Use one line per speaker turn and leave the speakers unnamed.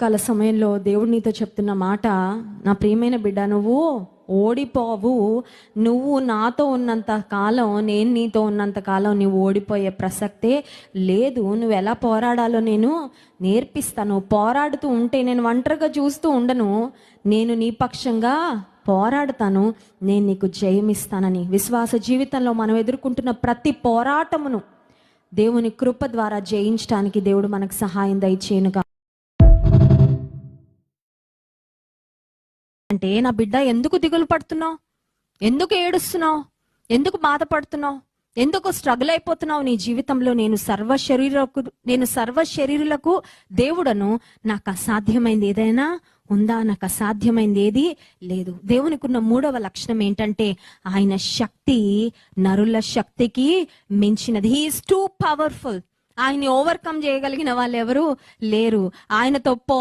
కాల సమయంలో దేవుడు నీతో చెప్తున్న మాట, నా ప్రియమైన బిడ్డ, నువ్వు ఓడిపోవు. నువ్వు నాతో ఉన్నంత కాలం, నేను నీతో ఉన్నంత కాలం నువ్వు ఓడిపోయే ప్రసక్తే లేదు. నువ్వు ఎలా పోరాడాలో నేను నేర్పిస్తాను. పోరాడుతూ ఉంటే నేను ఒంటరిగా చూస్తూ ఉండను, నేను నీ పక్షంగా పోరాడతాను, నేను నీకు జయమిస్తానని. విశ్వాస జీవితంలో మనం ఎదుర్కొంటున్న ప్రతి పోరాటమును దేవుని కృప ద్వారా జయించడానికి దేవుడు మనకు సహాయం దయచేయనుగా. అంటే, నా బిడ్డ, ఎందుకు దిగులు పడుతున్నావు? ఎందుకు ఏడుస్తున్నావు? ఎందుకు బాధపడుతున్నావు? ఎందుకు స్ట్రగుల్ అయిపోతున్నావు నీ జీవితంలో? నేను సర్వ శరీరులకు దేవుడను. నాకు అసాధ్యమైంది ఏదైనా ఉందా? నాకు అసాధ్యమైంది ఏది లేదు. దేవునికి ఉన్న 3వ లక్షణం ఏంటంటే, ఆయన శక్తి నరుల శక్తికి మించినది. He is two powerful. ఆయన్ని ఓవర్కమ్ చేయగలిగిన వాళ్ళు ఎవరు లేరు. ఆయనతో